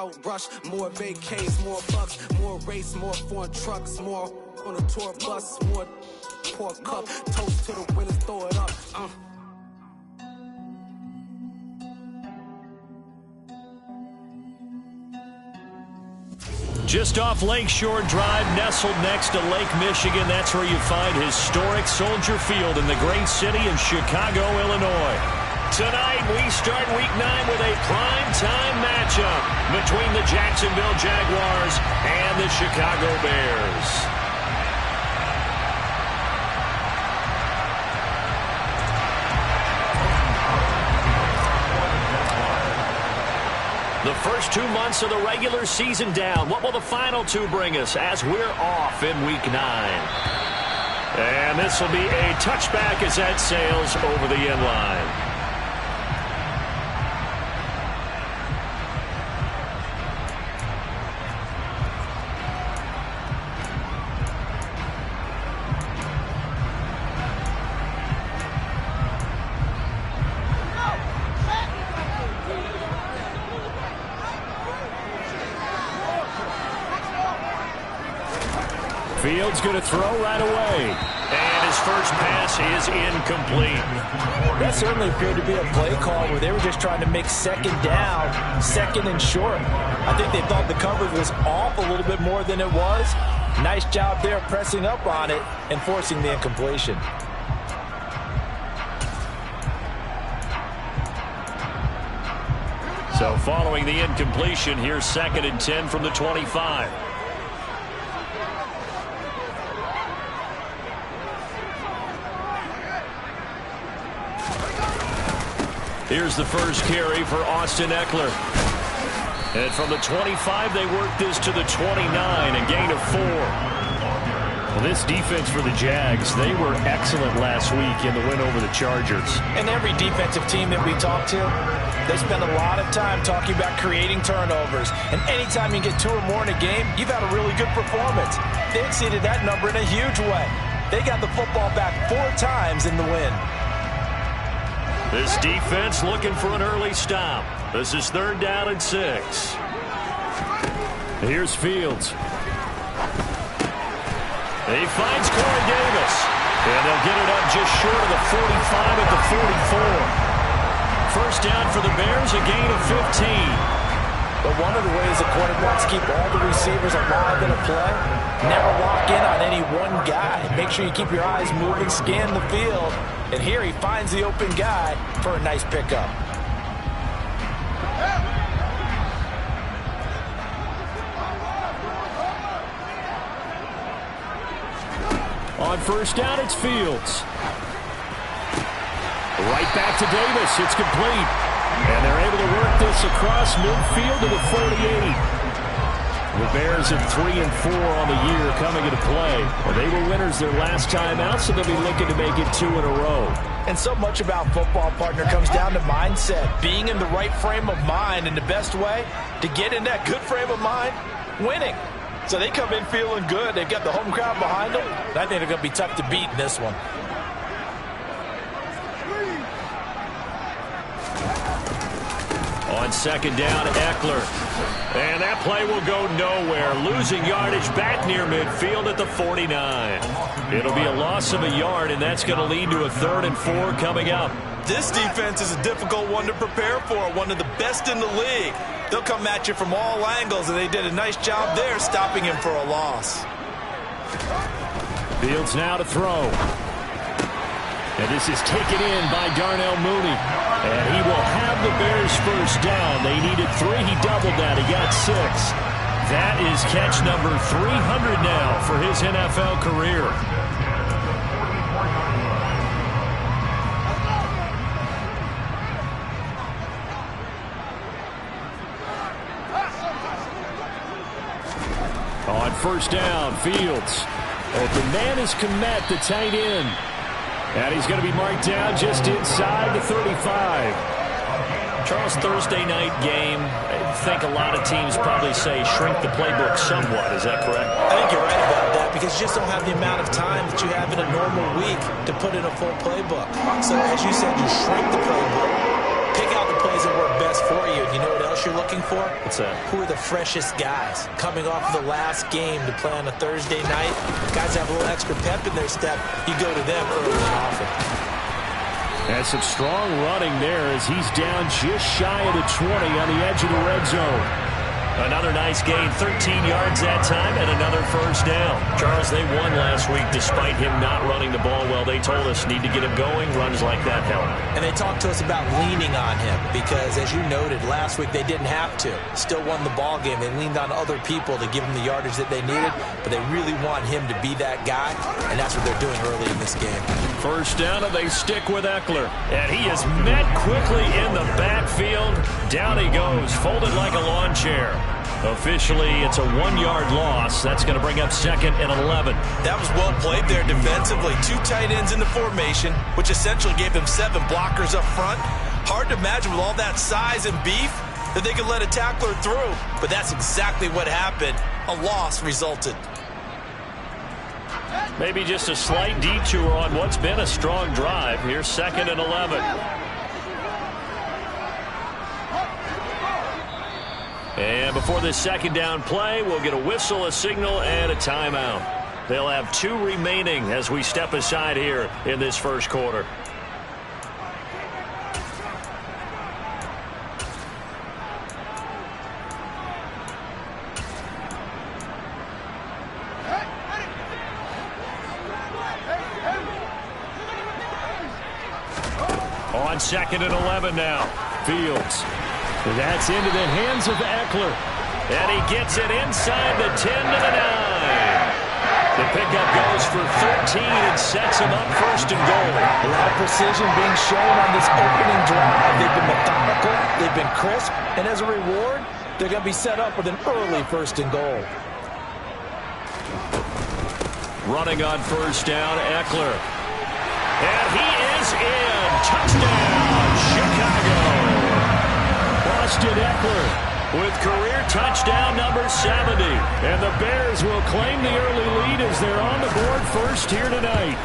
Mount Rush, more vacays, more bucks, more race, more foreign trucks, more on a tour bus, more pork cup, toast to the winners, throw it up. Just off Lakeshore Drive, nestled next to Lake Michigan. That's where you find historic Soldier Field in the great city of Chicago, Illinois. Tonight, we start Week 9 with a prime-time matchup between the Jacksonville Jaguars and the Chicago Bears. The first 2 months of the regular season down. What will the final 2 bring us as we're off in Week 9? And this will be a touchback as that sails over the end line. Fields going to throw right away. And his first pass is incomplete. That certainly appeared to be a play call where they were just trying to make second down, second and short. I think they thought the coverage was off a little bit more than it was. Nice job there pressing up on it and forcing the incompletion. So following the incompletion, here's 2nd and 10 from the 25. Here's the first carry for Austin Eckler. And from the 25, they work this to the 29, a gain of 4. Well, this defense for the Jags, they were excellent last week in the win over the Chargers. And every defensive team that we talk to, they spend a lot of time talking about creating turnovers. And anytime you get 2 or more in a game, you've had a really good performance. They exceeded that number in a huge way. They got the football back 4 times in the win. This defense looking for an early stop. This is 3rd down and 6. Here's Fields. He finds Corey Davis. And they'll get it up just short of the 45 at the 44. First down for the Bears, a gain of 15. But one of the ways the quarterbacks keep all the receivers alive in a play, never lock in on any one guy. Make sure you keep your eyes moving, scan the field. And here he finds the open guy for a nice pickup. On first down, it's Fields. Right back to Davis. It's complete. And they're able to work this across midfield to the 48. The Bears at 3 and 4 on the year coming into play. Well, they were winners their last time out, so they'll be looking to make it 2 in a row. And so much about football, partner, comes down to mindset. Being in the right frame of mind, and the best way to get in that good frame of mind, winning. So they come in feeling good. They've got the home crowd behind them. I think they're going to be tough to beat in this one. On 2nd down, Eckler. And that play will go nowhere. Losing yardage back near midfield at the 49. It'll be a loss of a yard, and that's going to lead to a 3rd and 4 coming up. This defense is a difficult one to prepare for, one of the best in the league. They'll come at you from all angles, and they did a nice job there stopping him for a loss. Fields now to throw. And this is taken in by Darnell Mooney. And he will have the Bears first down. They needed 3. He doubled that. He got 6. That is catch number 300 now for his NFL career. On first down, Fields. Open man is Kmet, the tight end. And he's going to be marked down just inside the 35. Charles, Thursday night game, I think a lot of teams probably say shrink the playbook somewhat. Is that correct? I think you're right about that because you just don't have the amount of time that you have in a normal week to put in a full playbook. So as you said, you shrink the playbook, pick out the plays that work best stats for you. And you know what else you're looking for? What's that? Who are the freshest guys coming off of the last game to play on a Thursday night? Guys have a little extra pep in their step. You go to them early and often. And some strong running there as he's down just shy of the 20 on the edge of the red zone. Another nice gain, 13 yards that time, and another first down. Charles, they won last week despite him not running the ball well. They told us need to get him going. Runs like that help. And they talked to us about leaning on him because, as you noted, last week they didn't have to. Still won the ball game. They leaned on other people to give them the yardage that they needed, but they really want him to be that guy, and that's what they're doing early in this game. First down, and they stick with Eckler. And he is met quickly in the backfield. Down he goes, folded like a lawn chair. Officially, it's a 1-yard loss. That's going to bring up 2nd and 11. That was well played there defensively. 2 tight ends in the formation, which essentially gave them 7 blockers up front. Hard to imagine with all that size and beef that they could let a tackler through. But that's exactly what happened. A loss resulted. Maybe just a slight detour on what's been a strong drive. Here's 2nd and 11. And before this second down play, we'll get a whistle, a signal, and a timeout. They'll have 2 remaining as we step aside here in this first quarter. On 2nd and 11 now. Fields. That's into the hands of Eckler. And he gets it inside the 10 to the 9. The pickup goes for 13 and sets him up 1st and goal. A lot of precision being shown on this opening drive. They've been methodical, they've been crisp, and as a reward, they're going to be set up with an early 1st and goal. Running on 1st down, Eckler. And he is in. Touchdown, Chicago. Austin Eckler with career touchdown number 70. And the Bears will claim the early lead as they're on the board first here tonight.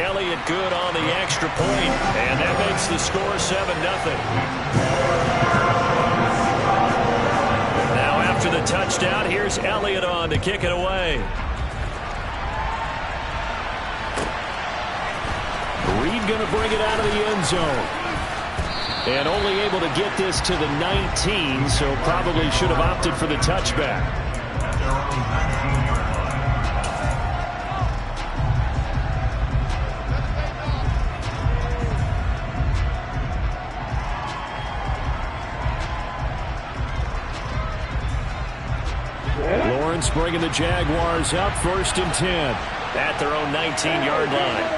Elliott good on the extra point, and that makes the score 7-0. Now after the touchdown, here's Elliott on to kick it away. Reed going to bring it out of the end zone. And only able to get this to the 19, so probably should have opted for the touchback. Lawrence bringing the Jaguars up 1st and 10 at their own 19-yard line.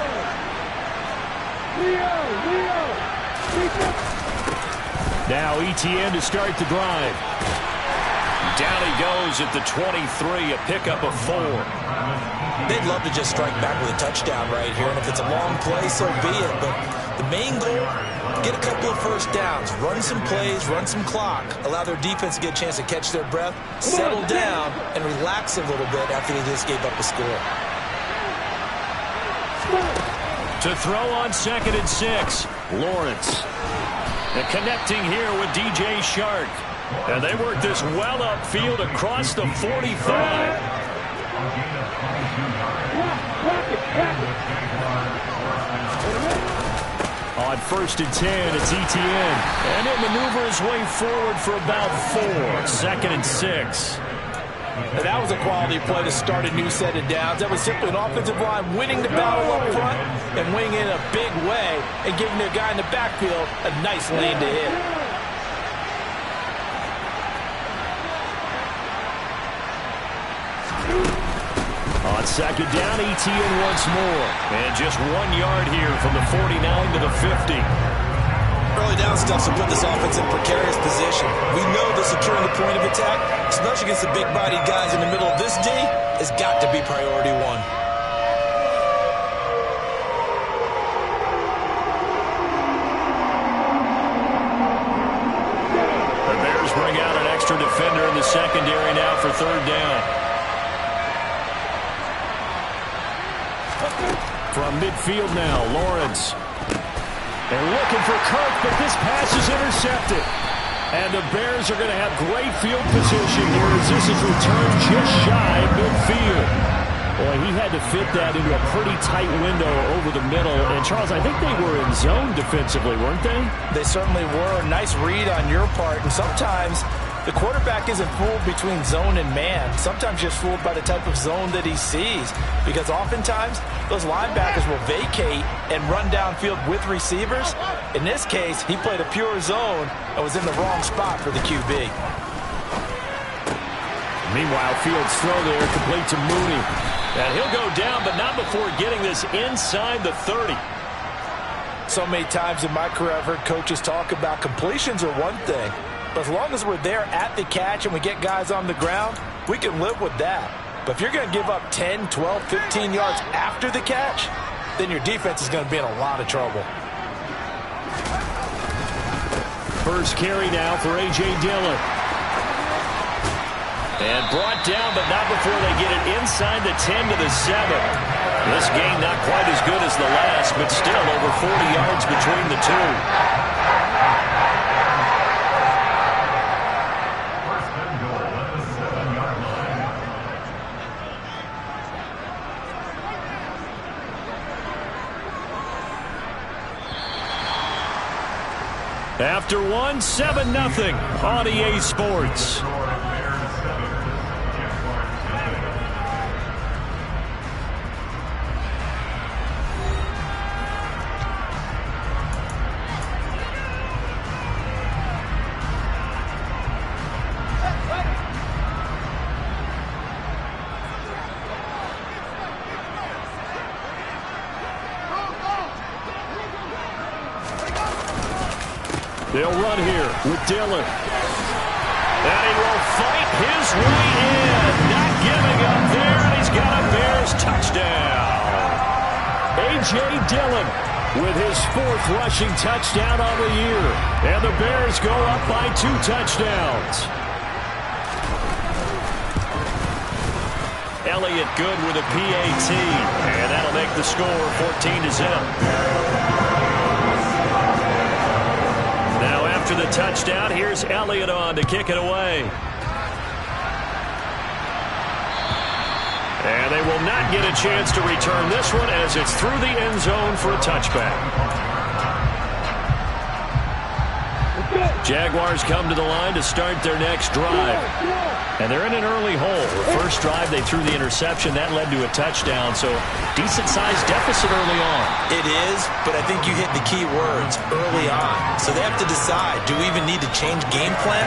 Now ETN to start the drive. Down he goes at the 23, a pickup of 4. They'd love to just strike back with a touchdown right here, and if it's a long play, so be it. But the main goal, get a couple of first downs, run some plays, run some clock, allow their defense to get a chance to catch their breath, settle down, and relax a little bit after they just gave up a score. To throw on 2nd and 6, Lawrence. And connecting here with DJ Shark. And they work this well upfield across the 45. On 1st and 10, it's ETN. And he'll maneuver his way forward for about 4. 2nd and 6. And that was a quality play to start a new set of downs. That was simply an offensive line winning the battle up front and winning in a big way and giving their guy in the backfield a nice lane to hit. On 2nd down, ETN once more. And just 1 yard here from the 49 to the 50. Early down stuff to put this offense in precarious position. We know that securing the point of attack, especially against the big-bodied guys in the middle of this D, has got to be priority 1. The Bears bring out an extra defender in the secondary now for 3rd down. From midfield now, Lawrence. And looking for Kirk, but this pass is intercepted. And the Bears are going to have great field position here as this is returned just shy of midfield. Boy, he had to fit that into a pretty tight window over the middle. And, Charles, I think they were in zone defensively, weren't they? They certainly were. Nice read on your part. And sometimes the quarterback isn't fooled between zone and man. Sometimes just fooled by the type of zone that he sees. Because oftentimes, those linebackers will vacate and run downfield with receivers. In this case, he played a pure zone and was in the wrong spot for the QB. Meanwhile, Fields' throw there complete to Mooney. And he'll go down, but not before getting this inside the 30. So many times in my career, I've heard coaches talk about completions are one thing. But as long as we're there at the catch and we get guys on the ground, we can live with that. But if you're going to give up 10, 12, 15 yards after the catch, then your defense is going to be in a lot of trouble. First carry now for A.J. Dillon. And brought down, but not before they get it inside the 10 to the 7. This game not quite as good as the last, but still over 40 yards between the two. After one, 7-0 on EA Sports. They'll run here with Dillon. And he will fight his way in. Not giving up there, and he's got a Bears touchdown. A.J. Dillon with his 4th rushing touchdown on the year. And the Bears go up by 2 touchdowns. Elliott good with a PAT. And that'll make the score 14-0. After the touchdown, here's Elliott on to kick it away. And they will not get a chance to return this one as it's through the end zone for a touchback. Jaguars come to the line to start their next drive. And they're in an early hole. The first drive, they threw the interception. That led to a touchdown, so decent-sized deficit early on. It is, but I think you hit the key words, early on. So they have to decide, do we even need to change game plan,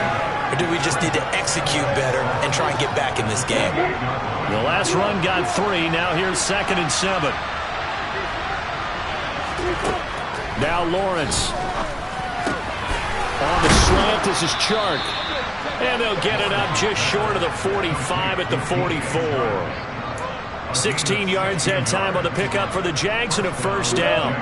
or do we just need to execute better and try and get back in this game? The last run got 3. Now here's 2nd and 7. Now Lawrence. On the slant, this is Chark. And they'll get it up just short of the 45 at the 44. 16 yards that time on the pickup for the Jags and a first down.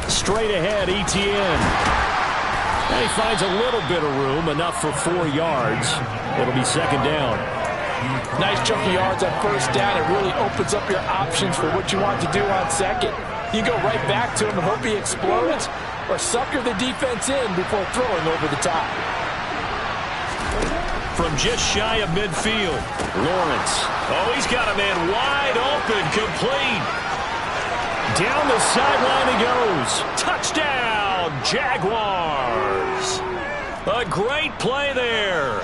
Straight ahead, Etienne. And he finds a little bit of room, enough for 4 yards. It'll be 2nd down. Nice chunky yards on first down. It really opens up your options for what you want to do on second. You go right back to him and hope he explodes, or sucker the defense in before throwing over the top. From just shy of midfield, Lawrence. Oh, he's got a man wide open, complete. Down the sideline he goes. Touchdown, Jaguars. A great play there.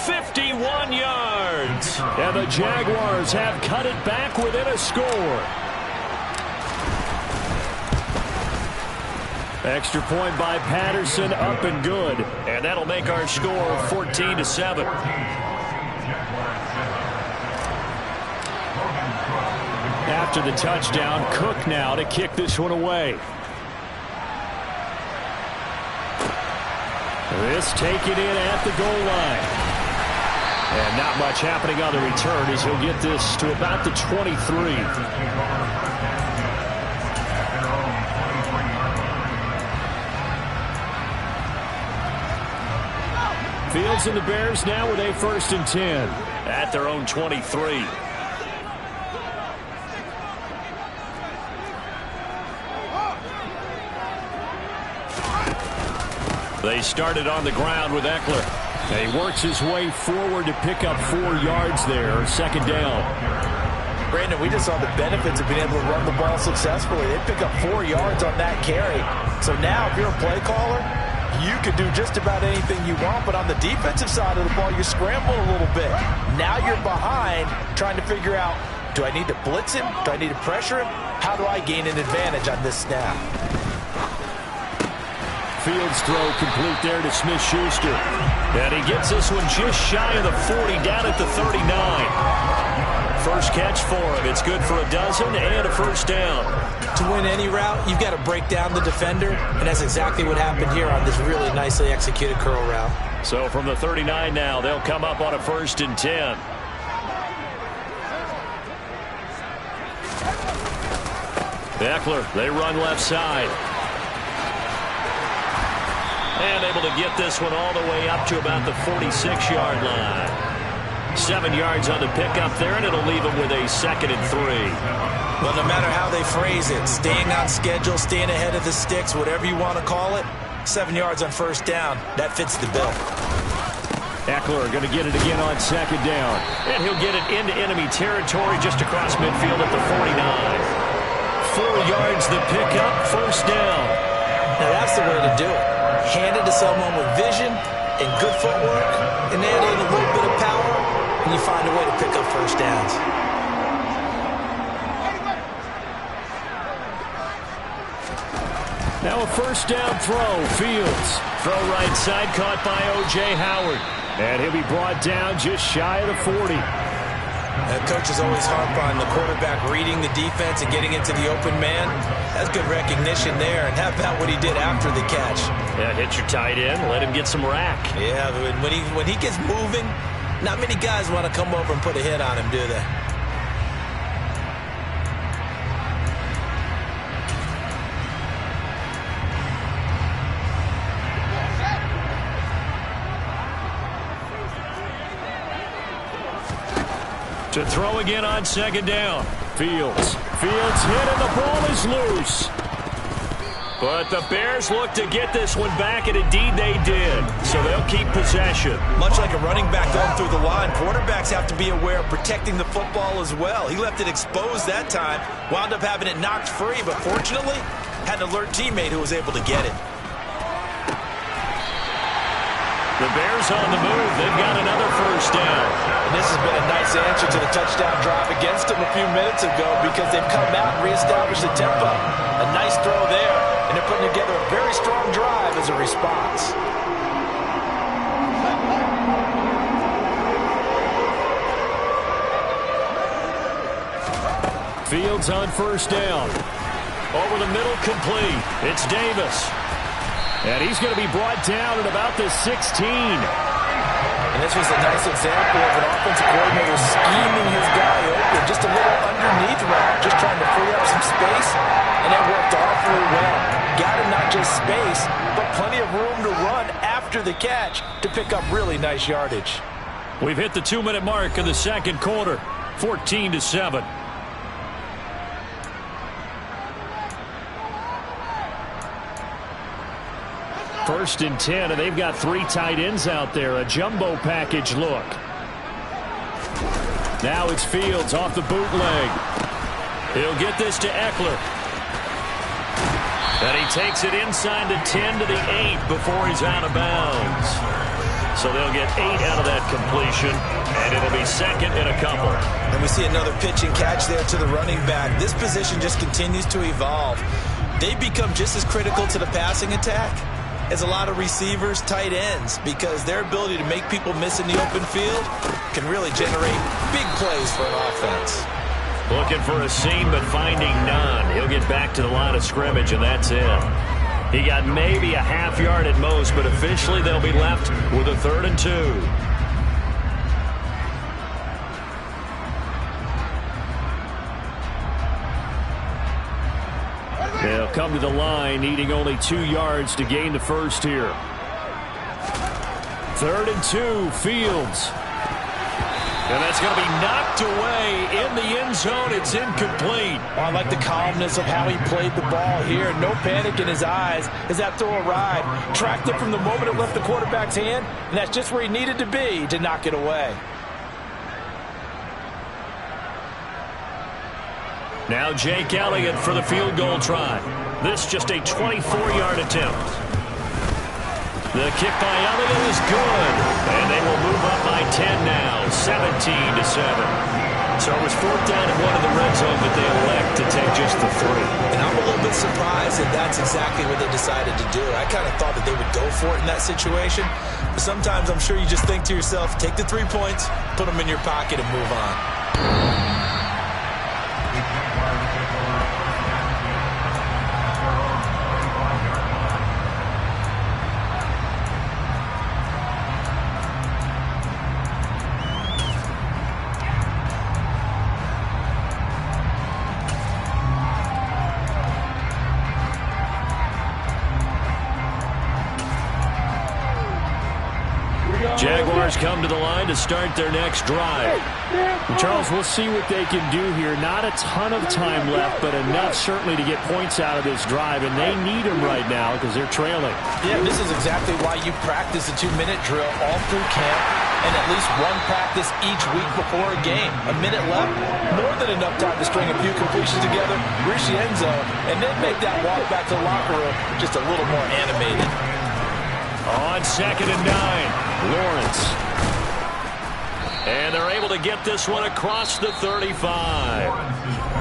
51 yards. And the Jaguars have cut it back within a score. Extra point by Patterson, up and good. And that'll make our score 14-7. After the touchdown, Cook now to kick this one away. This taken in at the goal line. And not much happening on the return as he'll get this to about the 23. Fields and the Bears now with a 1st and 10 at their own 23. They started on the ground with Eckler. And he works his way forward to pick up 4 yards there, 2nd down. Brandon, we just saw the benefits of being able to run the ball successfully. They pick up 4 yards on that carry. So now, if you're a play caller, you can do just about anything you want, but on the defensive side of the ball, you're scrambling a little bit. Now you're behind, trying to figure out, do I need to blitz him? Do I need to pressure him? How do I gain an advantage on this snap? Fields throw complete there to Smith-Schuster. And he gets this one just shy of the 40, down at the 39. First catch for him. It's good for a dozen and a 1st down. To win any route, you've got to break down the defender, and that's exactly what happened here on this really nicely executed curl route. So from the 39 now, they'll come up on a 1st and 10. Eckler, they run left side. And able to get this one all the way up to about the 46-yard line. 7 yards on the pickup there, and it'll leave them with a 2nd and 3. Well, no matter how they phrase it, staying on schedule, staying ahead of the sticks, whatever you want to call it, 7 yards on 1st down, that fits the bill. Eckler going to get it again on 2nd down. And he'll get it into enemy territory just across midfield at the 49. 4 yards the pickup, 1st down. Now that's the way to do it. Hand it to someone with vision and good footwork, and add in a little bit of power, and you find a way to pick up 1st downs. Now a 1st down throw. Fields. Throw right side, caught by O.J. Howard. And he'll be brought down just shy of the 40. Coaches always harp on the quarterback reading the defense and getting into the open man. That's good recognition there. And how about what he did after the catch? Yeah, hit your tight end, let him get some rack. Yeah, when he gets moving, not many guys want to come over and put a hit on him, do they? To throw again on 2nd down. Fields hit and the ball is loose. But the Bears look to get this one back, and indeed they did. So they'll keep possession. Much like a running back going through the line, quarterbacks have to be aware of protecting the football as well. He left it exposed that time, wound up having it knocked free, but fortunately had an alert teammate who was able to get it. The Bears on the move. They've got another 1st down. And this has been a nice answer to the touchdown drive against them a few minutes ago, because they've come out and reestablished the tempo. A nice throw there, and they're putting together a very strong drive as a response. Fields on 1st down. Over the middle, complete. It's Davis. And he's going to be brought down at about the 16. And this was a nice example of an offensive coordinator scheming his guy open. Just a little underneath route, just trying to free up some space. And it worked awfully well. Got him not just space, but plenty of room to run after the catch to pick up really nice yardage. We've hit the 2-minute mark of the 2nd quarter. 14-7. First and 10, and they've got 3 tight ends out there. A jumbo package look. Now it's Fields off the bootleg. He'll get this to Eckler. And he takes it inside the 10 to the 8 before he's out of bounds. So they'll get 8 out of that completion, and it'll be 2nd and a couple. And we see another pitch and catch there to the running back. This position just continues to evolve. They become just as critical to the passing attack as a lot of receivers, tight ends, because their ability to make people miss in the open field can really generate big plays for an offense. Looking for a seam, but finding none. He'll get back to the line of scrimmage, and that's it. He got maybe a half yard at most, but officially they'll be left with a 3rd and 2. They'll come to the line, needing only 2 yards to gain the first here. 3rd and 2, Fields. And that's going to be knocked away in the end zone. It's incomplete. Well, I like the calmness of how he played the ball here. No panic in his eyes as that throw arrived. Tracked it from the moment it left the quarterback's hand, and that's just where he needed to be to knock it away. Now Jake Elliott for the field goal try. This just a 24-yard attempt. The kick by Elliott is good. And they will move up by 10 now, 17-7. So it was 4th down and 1 in the red zone, but they elect to take just the 3. And I'm a little bit surprised that that's exactly what they decided to do. I kind of thought that they would go for it in that situation. But sometimes I'm sure you just think to yourself, take the 3 points, put them in your pocket, and move on. Jaguars come to the line to start their next drive. Charles, we'll see what they can do here. Not a ton of time left, but enough certainly to get points out of this drive, and they need them right now because they're trailing. Yeah, this is exactly why you practice a 2-minute drill all through camp and at least one practice each week before a game. A minute left, more than enough time to string a few completions together, reach the end zone, and then make that walk back to the locker room just a little more animated. On 2nd and 9, Lawrence. And they're able to get this one across the 35.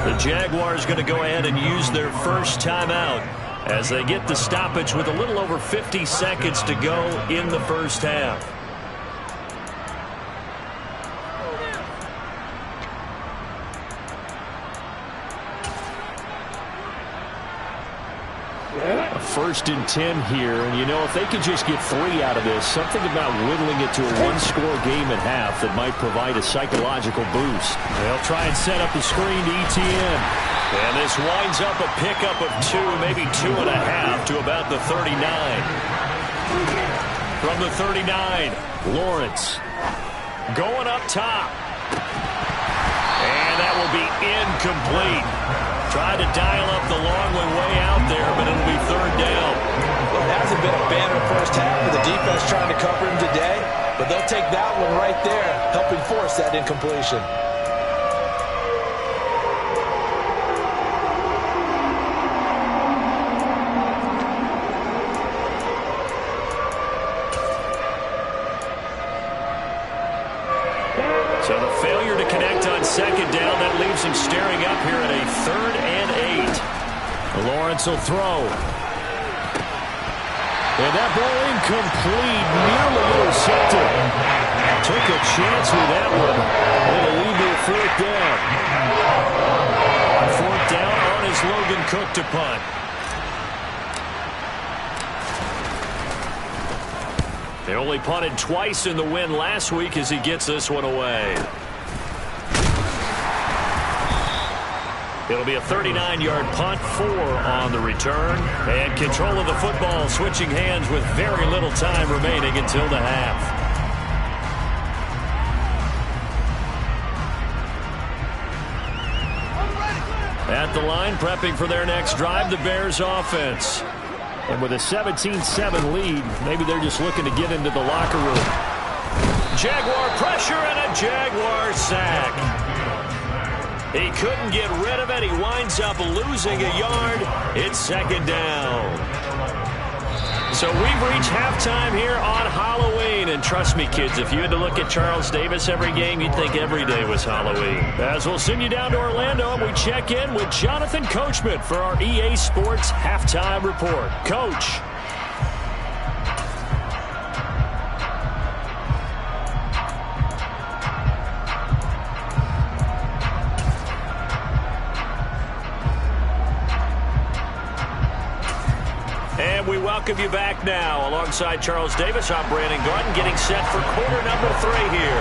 The Jaguars going to go ahead and use their first timeout as they get the stoppage with a little over 50 seconds to go in the first half. A 1st and 10 here, and you know, if they could just get 3 out of this, something about whittling it to a 1-score game at half that might provide a psychological boost. They'll try and set up the screen to ETN. And this winds up a pickup of 2, maybe 2.5 to about the 39. From the 39, Lawrence going up top. And that will be incomplete. Tried to dial up the long one way out there, but it'll be 3rd down. Well, it hasn't been a banner first half with the defense trying to cover him today, but they'll take that one right there, helping force that incompletion. So the failure to connect on 2nd down, that leaves him staring up here at a 3rd and 8. Lawrence will throw. And that ball incomplete, nearly intercepted. Took a chance with that one. It'll lead to a 4th down. 4th down on his Logan Cook to punt. They only punted twice in the win last week as he gets this one away. It'll be a 39-yard punt, 4 on the return. And control of the football switching hands with very little time remaining until the half. At the line, prepping for their next drive, the Bears offense. And with a 17-7 lead, maybe they're just looking to get into the locker room. Jaguar pressure and a Jaguar sack. He couldn't get rid of it. He winds up losing a yard. It's 2nd down. So we've reached halftime here on Halloween. And trust me, kids, if you had to look at Charles Davis every game, you'd think every day was Halloween. As we'll send you down to Orlando, and we check in with Jonathan Coachman for our EA Sports Halftime Report. Coach. And we welcome you back now. Alongside Charles Davis, I'm Brandon Garden, getting set for quarter number 3 here.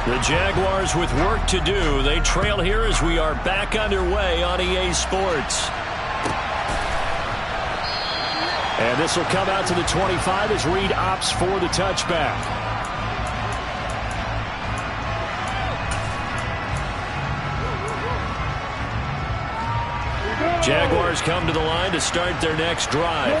The Jaguars with work to do. They trail here as we are back underway on EA Sports. And this will come out to the 25 as Reed opts for the touchback. Jaguars come to the line to start their next drive.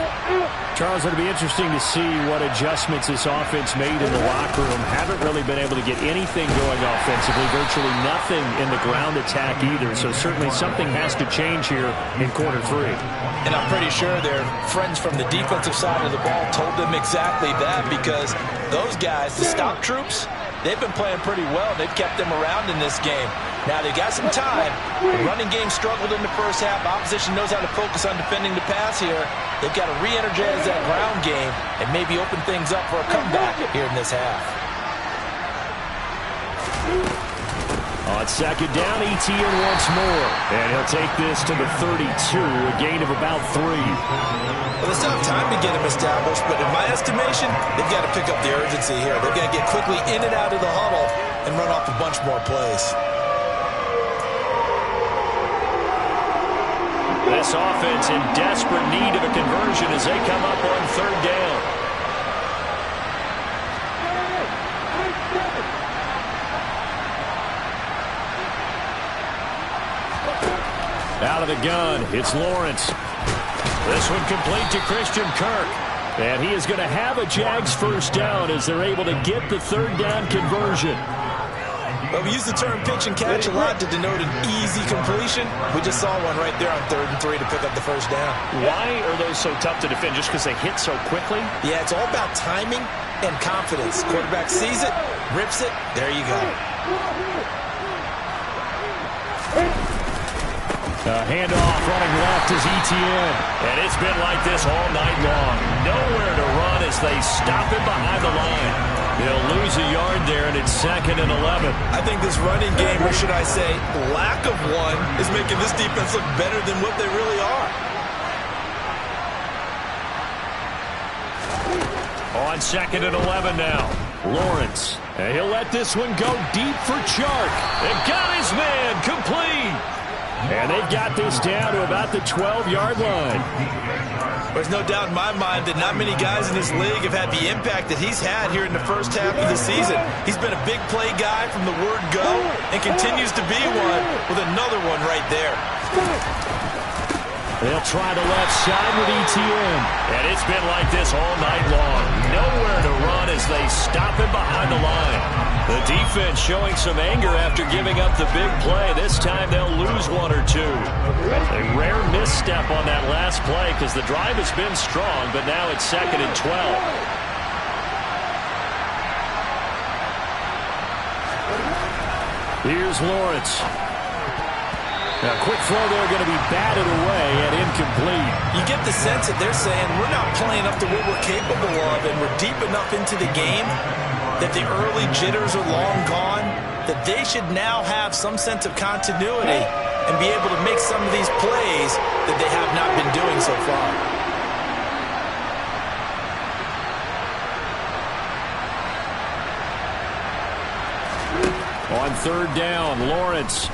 Charles, it'll be interesting to see what adjustments this offense made in the locker room. Haven't really been able to get anything going offensively, virtually nothing in the ground attack either. So certainly something has to change here in quarter 3. And I'm pretty sure their friends from the defensive side of the ball told them exactly that, because those guys, the stop troops, they've been playing pretty well. They've kept them around in this game. Now, they got some time. The running game struggled in the first half. Opposition knows how to focus on defending the pass here. They've got to re-energize that ground game and maybe open things up for a comeback here in this half. On second down, Etienne once more. And he'll take this to the 32, a gain of about 3. Well, they still have time to get him established, but in my estimation, they've got to pick up the urgency here. They've got to get quickly in and out of the huddle and run off a bunch more plays. This offense in desperate need of a conversion as they come up on third down. Out of the gun, it's Lawrence. This one complete to Christian Kirk. And he is going to have a Jags first down as they're able to get the third down conversion. Well, we use the term pitch and catch a lot to denote an easy completion. We just saw one right there on 3rd and 3 to pick up the first down. Why are those so tough to defend? Just because they hit so quickly? Yeah, it's all about timing and confidence. Quarterback sees it, rips it, there you go. Handoff running left is Etienne. And it's been like this all night long. Nowhere to run as they stop him behind the line. They'll lose a yard there, and it's 2nd and 11. I think this running game, or should I say lack of one, is making this defense look better than what they really are. On 2nd and 11 now. Lawrence. And he'll let this one go deep for Chark. And got his man complete. And they've got this down to about the 12-yard line. There's no doubt in my mind that not many guys in this league have had the impact that he's had here in the first half of the season. He's been a big play guy from the word go and continues to be one with another one right there. They'll try the left side with Etienne. And it's been like this all night long. Nowhere to run as they stop him behind the line. The defense showing some anger after giving up the big play. This time they'll lose 1 or 2. A rare misstep on that last play because the drive has been strong, but now it's 2nd and 12. Here's Lawrence. A quick throw there going to be batted away and incomplete. You get the sense that they're saying we're not playing up to what we're capable of, and we're deep enough into the game that the early jitters are long gone, that they should now have some sense of continuity and be able to make some of these plays that they have not been doing so far. On 3rd down, Lawrence.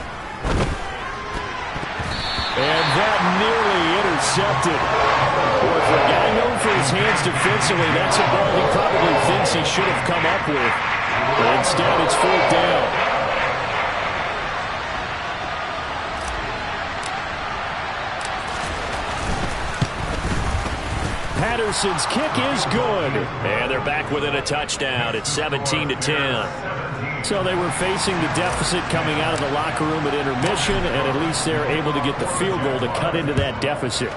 And that nearly intercepted. Boy, for a guy known for his hands defensively, that's a ball he probably thinks he should have come up with. But instead, it's 4th down. Patterson's kick is good. And they're back within a touchdown. It's 17-10. So they were facing the deficit coming out of the locker room at intermission, and at least they're able to get the field goal to cut into that deficit.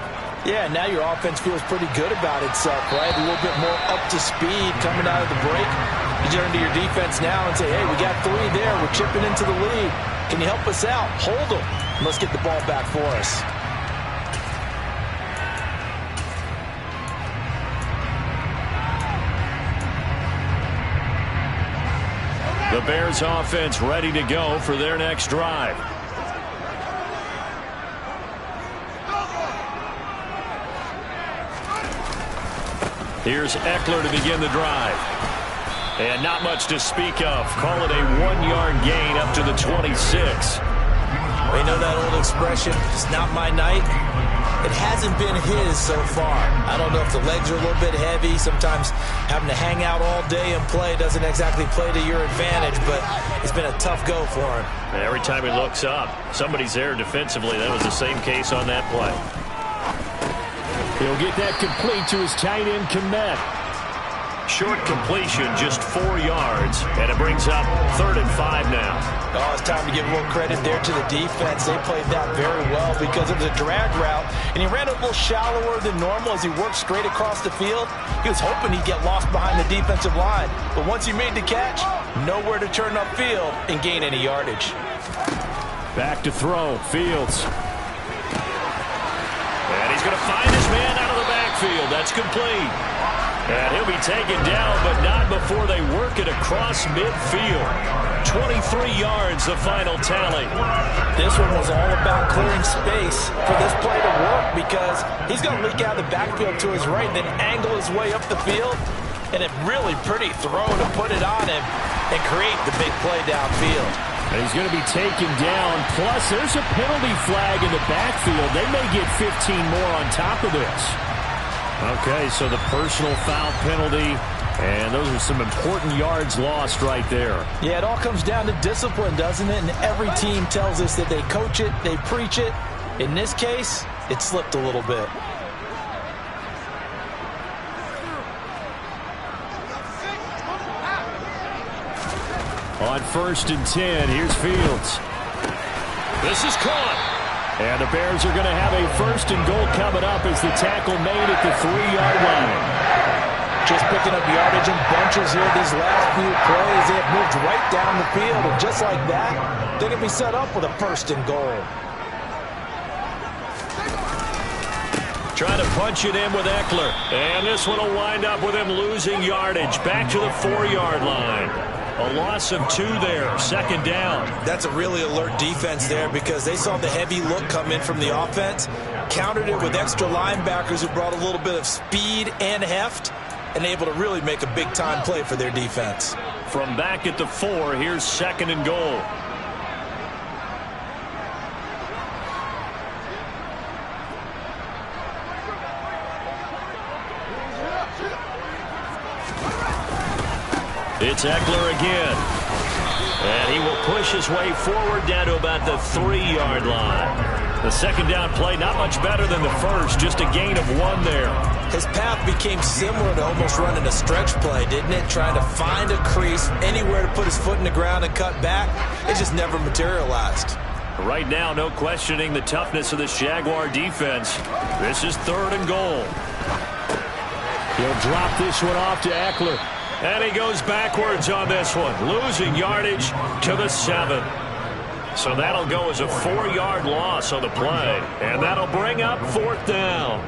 Yeah, now your offense feels pretty good about itself, right? A little bit more up to speed coming out of the break. You turn to your defense now and say, hey, we got 3 there. We're chipping into the lead. Can you help us out? Hold them. Let's get the ball back for us. The Bears offense ready to go for their next drive. Here's Eckler to begin the drive. And not much to speak of. Call it a 1-yard gain up to the 26. We know that old expression, it's not my night. It hasn't been his so far. I don't know if the legs are a little bit heavy. Sometimes having to hang out all day and play doesn't exactly play to your advantage, but it's been a tough go for him. And every time he looks up, somebody's there defensively. That was the same case on that play. He'll get that complete to his tight end, Komet. Short completion, just 4 yards, and it brings up 3rd and 5 now. Oh, it's time to give a little credit there to the defense. They played that very well because it was a drag route, and he ran a little shallower than normal as he worked straight across the field. He was hoping he'd get lost behind the defensive line, but once he made the catch, nowhere to turn upfield and gain any yardage. Back to throw, Fields. And he's going to find his man out of the backfield. That's complete. And he'll be taken down, but not before they work it across midfield. 23 yards, the final tally. This one was all about clearing space for this play to work because he's going to leak out of the backfield to his right and then angle his way up the field. And a really pretty throw to put it on him and create the big play downfield. And he's going to be taken down. Plus, there's a penalty flag in the backfield. They may get 15 more on top of this. Okay, so the personal foul penalty, and those are some important yards lost right there. Yeah, it all comes down to discipline, doesn't it? And every team tells us that they coach it, they preach it. In this case, it slipped a little bit. On 1st and 10, here's Fields. This is caught. And the Bears are going to have a 1st and goal coming up as the tackle made at the 3-yard line. Just picking up yardage in bunches here these last few plays. They have moved right down the field, and just like that, they're going to be set up with a 1st and goal. Trying to punch it in with Eckler. And this one will wind up with him losing yardage. Back to the 4-yard line. A loss of 2 there, 2nd down. That's a really alert defense there because they saw the heavy look come in from the offense, countered it with extra linebackers who brought a little bit of speed and heft, and able to really make a big-time play for their defense. From back at the 4, here's 2nd and goal. It's Eckler again. And he will push his way forward down to about the 3-yard line. The 2nd down play, not much better than the first, just a gain of 1 there. His path became similar to almost running a stretch play, didn't it? Trying to find a crease, anywhere to put his foot in the ground and cut back. It just never materialized. Right now, no questioning the toughness of this Jaguar defense. This is 3rd and goal. He'll drop this one off to Eckler. And he goes backwards on this one, losing yardage to the 7. So that'll go as a 4-yard loss on the play. And that'll bring up 4th down.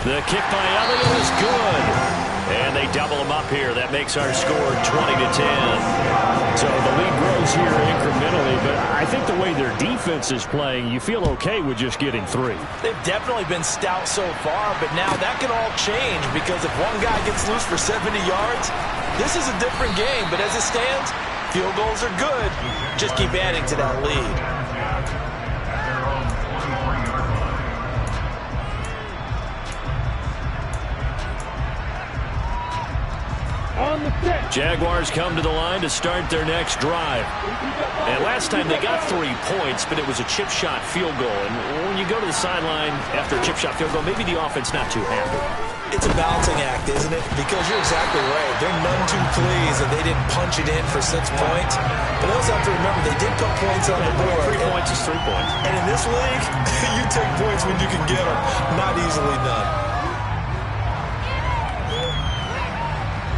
The kick by Elliott is good. And they double him up here. That makes our score 20-10. So the lead grows here incrementally, but I think the way their defense is playing, you feel okay with just getting 3. They've definitely been stout so far, but now that can all change because if one guy gets loose for 70 yards, this is a different game. But as it stands, field goals are good. Just keep adding to that lead. Jaguars come to the line to start their next drive. And last time they got 3 points, but it was a chip shot field goal. And when you go to the sideline after a chip shot field goal, maybe the offense not too happy. It's a balancing act, isn't it? Because you're exactly right. They're none too pleased that they didn't punch it in for 6 points. But also have to remember, they did put points on the board. 3 points is 3 points. And in this league, you take points when you can get them. Not easily done.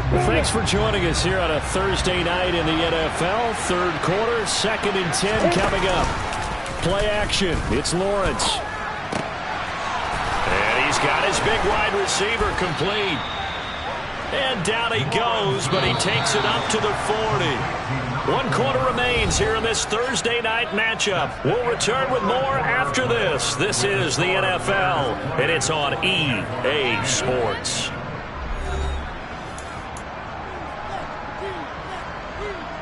Well, thanks for joining us here on a Thursday night in the NFL. 3rd quarter, 2nd and 10 coming up. Play action. It's Lawrence. And he's got his big wide receiver complete. And down he goes, but he takes it up to the 40. 1 quarter remains here in this Thursday night matchup. We'll return with more after this. This is the NFL, and it's on EA Sports.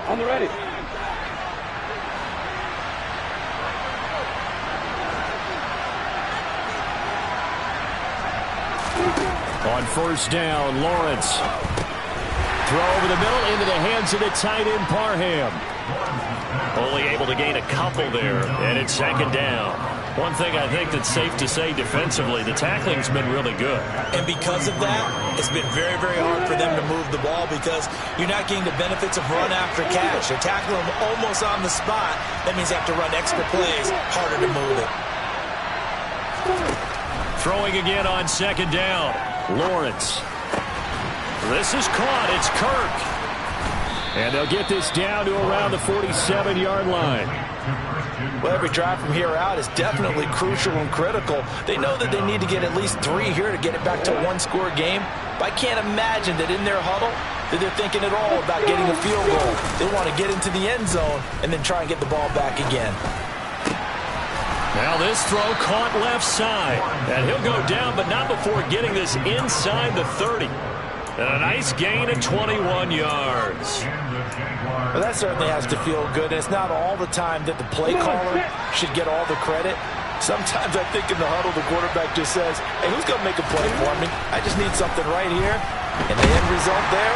On the ready. On first down, Lawrence. Throw over the middle into the hands of the tight end, Parham. Only able to gain a couple there, and it's second down. One thing I think that's safe to say defensively, the tackling's been really good. And because of that, it's been very, very hard for them to move the ball because you're not getting the benefits of run after catch. They're tackling them almost on the spot. That means they have to run extra plays, harder to move it. Throwing again on second down. Lawrence. This is caught. It's Kirk. And they'll get this down to around the 47-yard line. Well, every drive from here out is definitely crucial and critical. They know that they need to get at least 3 here to get it back to a one-score game. But I can't imagine that in their huddle that they're thinking at all about getting a field goal. They want to get into the end zone and then try and get the ball back again. Now this throw caught left side. And he'll go down, but not before getting this inside the 30. And a nice gain of 21 yards. Well, that certainly has to feel good. And it's not all the time that the play caller should get all the credit. Sometimes I think in the huddle, the quarterback just says, hey, who's going to make a play for me? I just need something right here. And the end result there.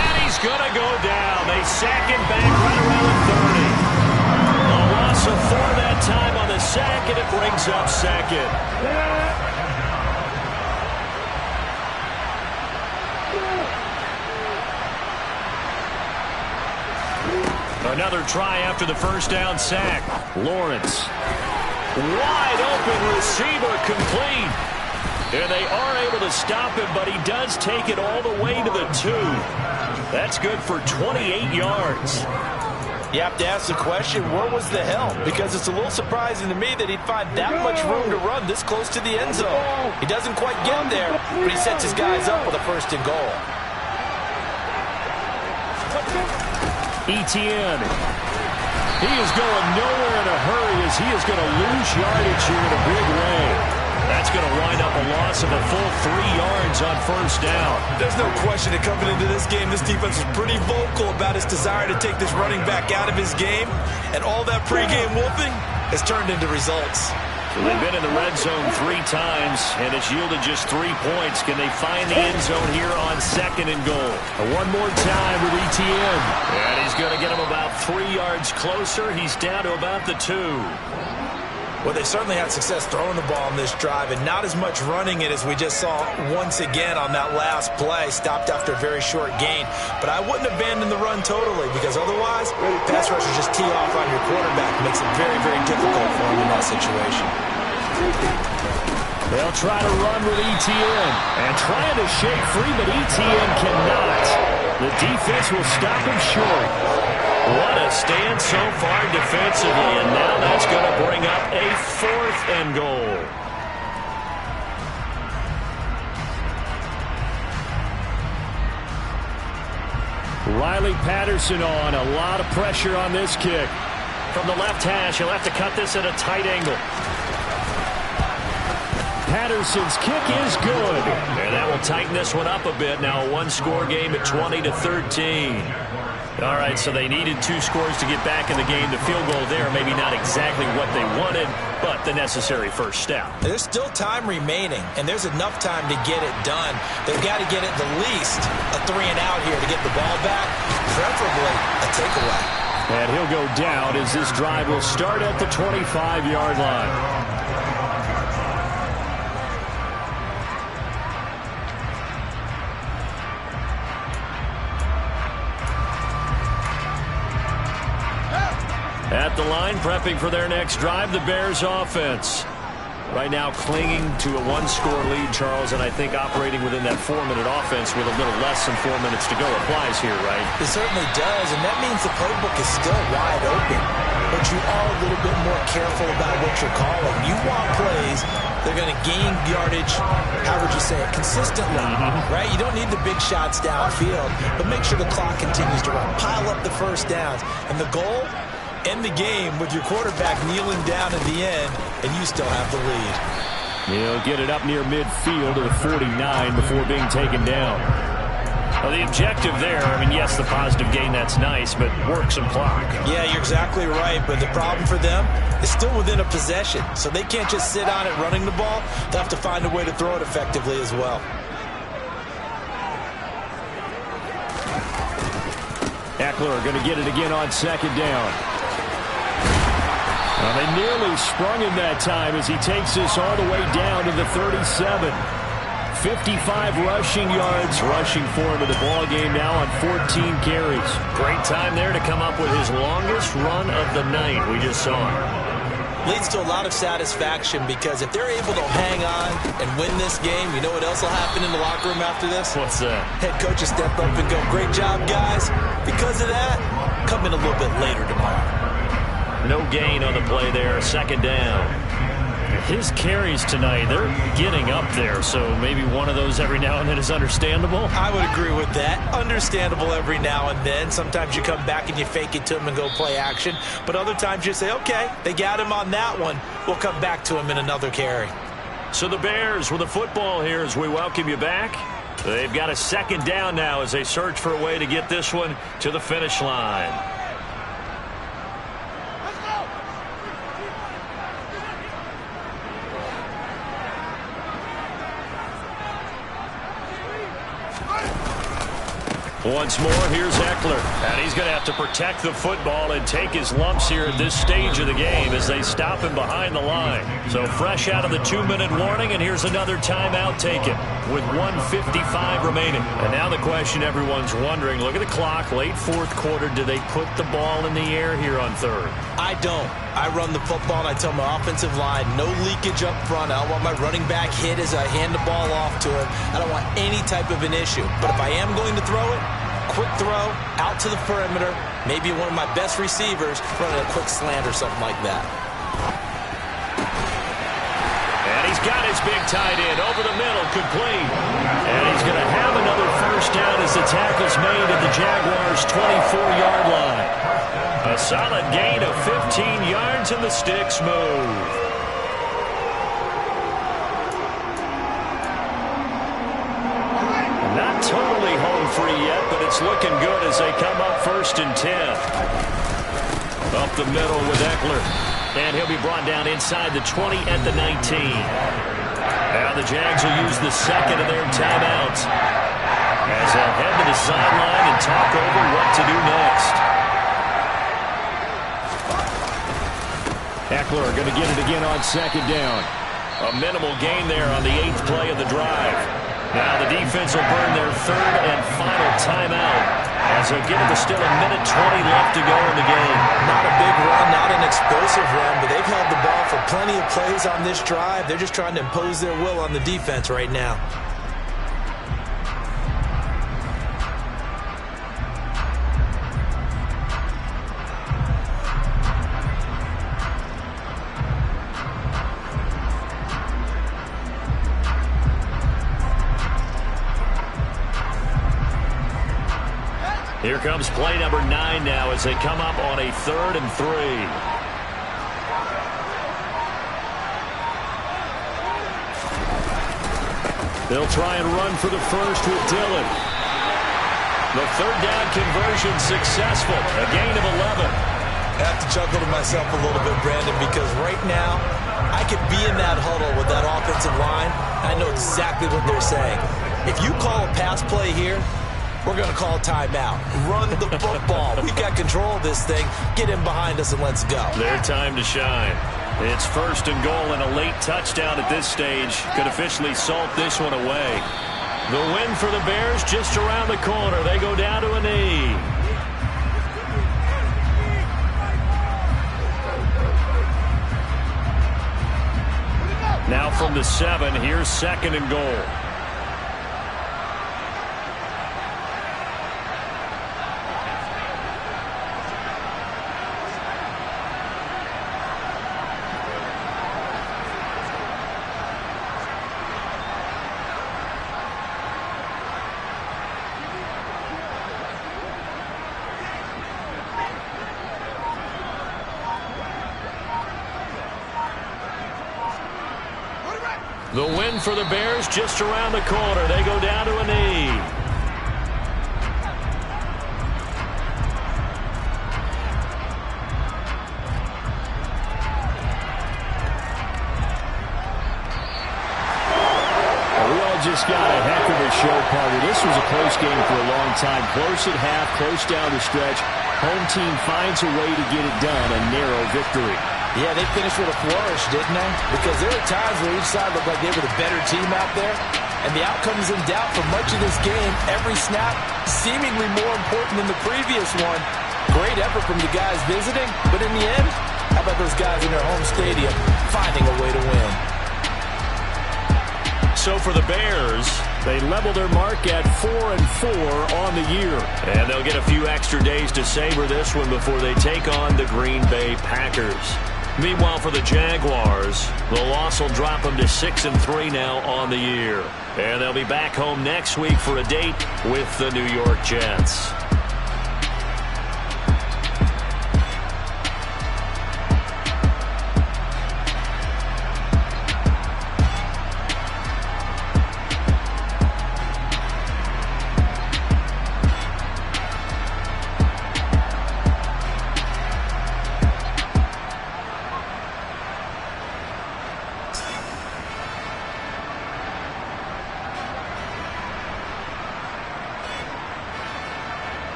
And he's going to go down. They sack him back right around the 30. A loss of 4 that time on the sack, and it brings up second. Another try after the first down sack. Lawrence. Wide open receiver complete. And they are able to stop him, but he does take it all the way to the 2. That's good for 28 yards. You have to ask the question, where was the help? Because it's a little surprising to me that he'd find that much room to run this close to the end zone. He doesn't quite get there, but he sets his guys up with a first and goal. Etienne. He is going nowhere in a hurry as he is going to lose yardage here in a big way. That's going to wind up a loss of a full 3 yards on first down. There's no question that coming into this game, this defense was pretty vocal about its desire to take this running back out of his game. And all that pregame wolfing has turned into results. So they've been in the red zone 3 times, and it's yielded just 3 points. Can they find the end zone here on second and goal? One more time with Etienne. And he's going to get him about 3 yards closer. He's down to about the 2. Well, they certainly had success throwing the ball in this drive, and not as much running it as we just saw once again on that last play. Stopped after a very short gain. But I wouldn't abandon the run totally, because otherwise, pass rushers just tee off on your quarterback. Makes it very, very difficult for him in that situation. They'll try to run with Etienne. And trying to shake free, but Etienne cannot. The defense will stop him short. What a stand so far defensively, and now that's going to bring up a 4th and goal. Riley Patterson on. A lot of pressure on this kick. From the left hash, he'll have to cut this at a tight angle. Patterson's kick is good. And that will tighten this one up a bit. Now a one-score game at 20-13. All right, so they needed 2 scores to get back in the game. The field goal there, maybe not exactly what they wanted, but the necessary first step. There's still time remaining, and there's enough time to get it done. They've got to get at the least a 3-and-out here to get the ball back, preferably a takeaway. And he'll go down as this drive will start at the 25-yard line. At the line, prepping for their next drive, the Bears offense. Right now clinging to a 1-score lead, Charles, and I think operating within that 4-minute offense with a little less than 4 minutes to go applies here, right? It certainly does, and that means the playbook is still wide open. But you are a little bit more careful about what you're calling. You want plays that are going to gain yardage, how would you say it, consistently, right? You don't need the big shots downfield, but make sure the clock continues to run. Pile up the first downs, and the goal? End the game with your quarterback kneeling down at the end, and you still have the lead. He'll get it up near midfield to the 49 before being taken down. Well, the objective there, I mean, yes, the positive gain, that's nice, but work some clock. Yeah, you're exactly right, but the problem for them is still within a possession, so they can't just sit on it running the ball. They'll have to find a way to throw it effectively as well. Eckler going to get it again on second down. Well, they nearly sprung him that time as he takes this all the way down to the 37. 55 rushing yards, rushing for him in the ball game now on 14 carries. Great time there to come up with his longest run of the night. We just saw it. Leads to a lot of satisfaction because if they're able to hang on and win this game, you know what else will happen in the locker room after this? What's that? Head coach will step up and go, great job, guys. Because of that, come in a little bit later tomorrow. No gain on the play there, second down. His carries tonight, they're getting up there, so maybe one of those every now and then is understandable. I would agree with that. Understandable every now and then. Sometimes you come back and you fake it to him and go play action. But other times you say, okay, they got him on that one. We'll come back to him in another carry. So the Bears with the football here as we welcome you back. They've got a second down now as they search for a way to get this one to the finish line. Once more, here's Eckler. And he's going to have to protect the football and take his lumps here at this stage of the game as they stop him behind the line. So fresh out of the 2-minute warning, and here's another timeout taken with 1:55 remaining. And now the question everyone's wondering, look at the clock, late fourth quarter, do they put the ball in the air here on third? I don't. I run the football and I tell my offensive line, no leakage up front. I don't want my running back hit as I hand the ball off to him. I don't want any type of an issue. But if I am going to throw it, quick throw, out to the perimeter, maybe one of my best receivers running a quick slant or something like that. And he's got his big tight end over the middle, complete. And he's going to have another first down as the tackle's made at the Jaguars' 24-yard line. A solid gain of 15 yards and the sticks move. Not totally home free yet, but it's looking good as they come up 1st and 10. Up the middle with Eckler. And he'll be brought down inside the 20 at the 19. Now the Jags will use the second of their timeouts as they'll head to the sideline and talk over what to do next. Eckler going to get it again on second down. A minimal gain there on the 8th play of the drive. Now the defense will burn their third and final timeout as they'll give it still a minute 20 left to go in the game. Not a big run, not an explosive run, but they've held the ball for plenty of plays on this drive. They're just trying to impose their will on the defense right now. Here comes play number 9 now as they come up on a 3rd and 3. They'll try and run for the first with Dillon. The third down conversion successful. A gain of 11. I have to chuckle to myself a little bit, Brandon, because right now I could be in that huddle with that offensive line. I know exactly what they're saying. If you call a pass play here, we're going to call timeout. Run the football. We've got control of this thing. Get in behind us and let's go. Their time to shine. It's 1st and goal, and a late touchdown at this stage could officially salt this one away. The win for the Bears just around the corner. They go down to a knee. Now from the 7, here's 2nd and goal. The win for the Bears just around the corner. They go down to a knee. We all just got a heck of a show, partner. This was a close game for a long time. Close at half, close down the stretch. Home team finds a way to get it done, a narrow victory. Yeah, they finished with a flourish, didn't they? Because there were times where each side looked like they were the better team out there. And the outcome is in doubt for much of this game. Every snap seemingly more important than the previous one. Great effort from the guys visiting. But in the end, how about those guys in their home stadium finding a way to win? So for the Bears, they level their mark at 4-4 on the year. And they'll get a few extra days to savor this one before they take on the Green Bay Packers. Meanwhile, for the Jaguars, the loss will drop them to 6-3 now on the year. And they'll be back home next week for a date with the New York Jets.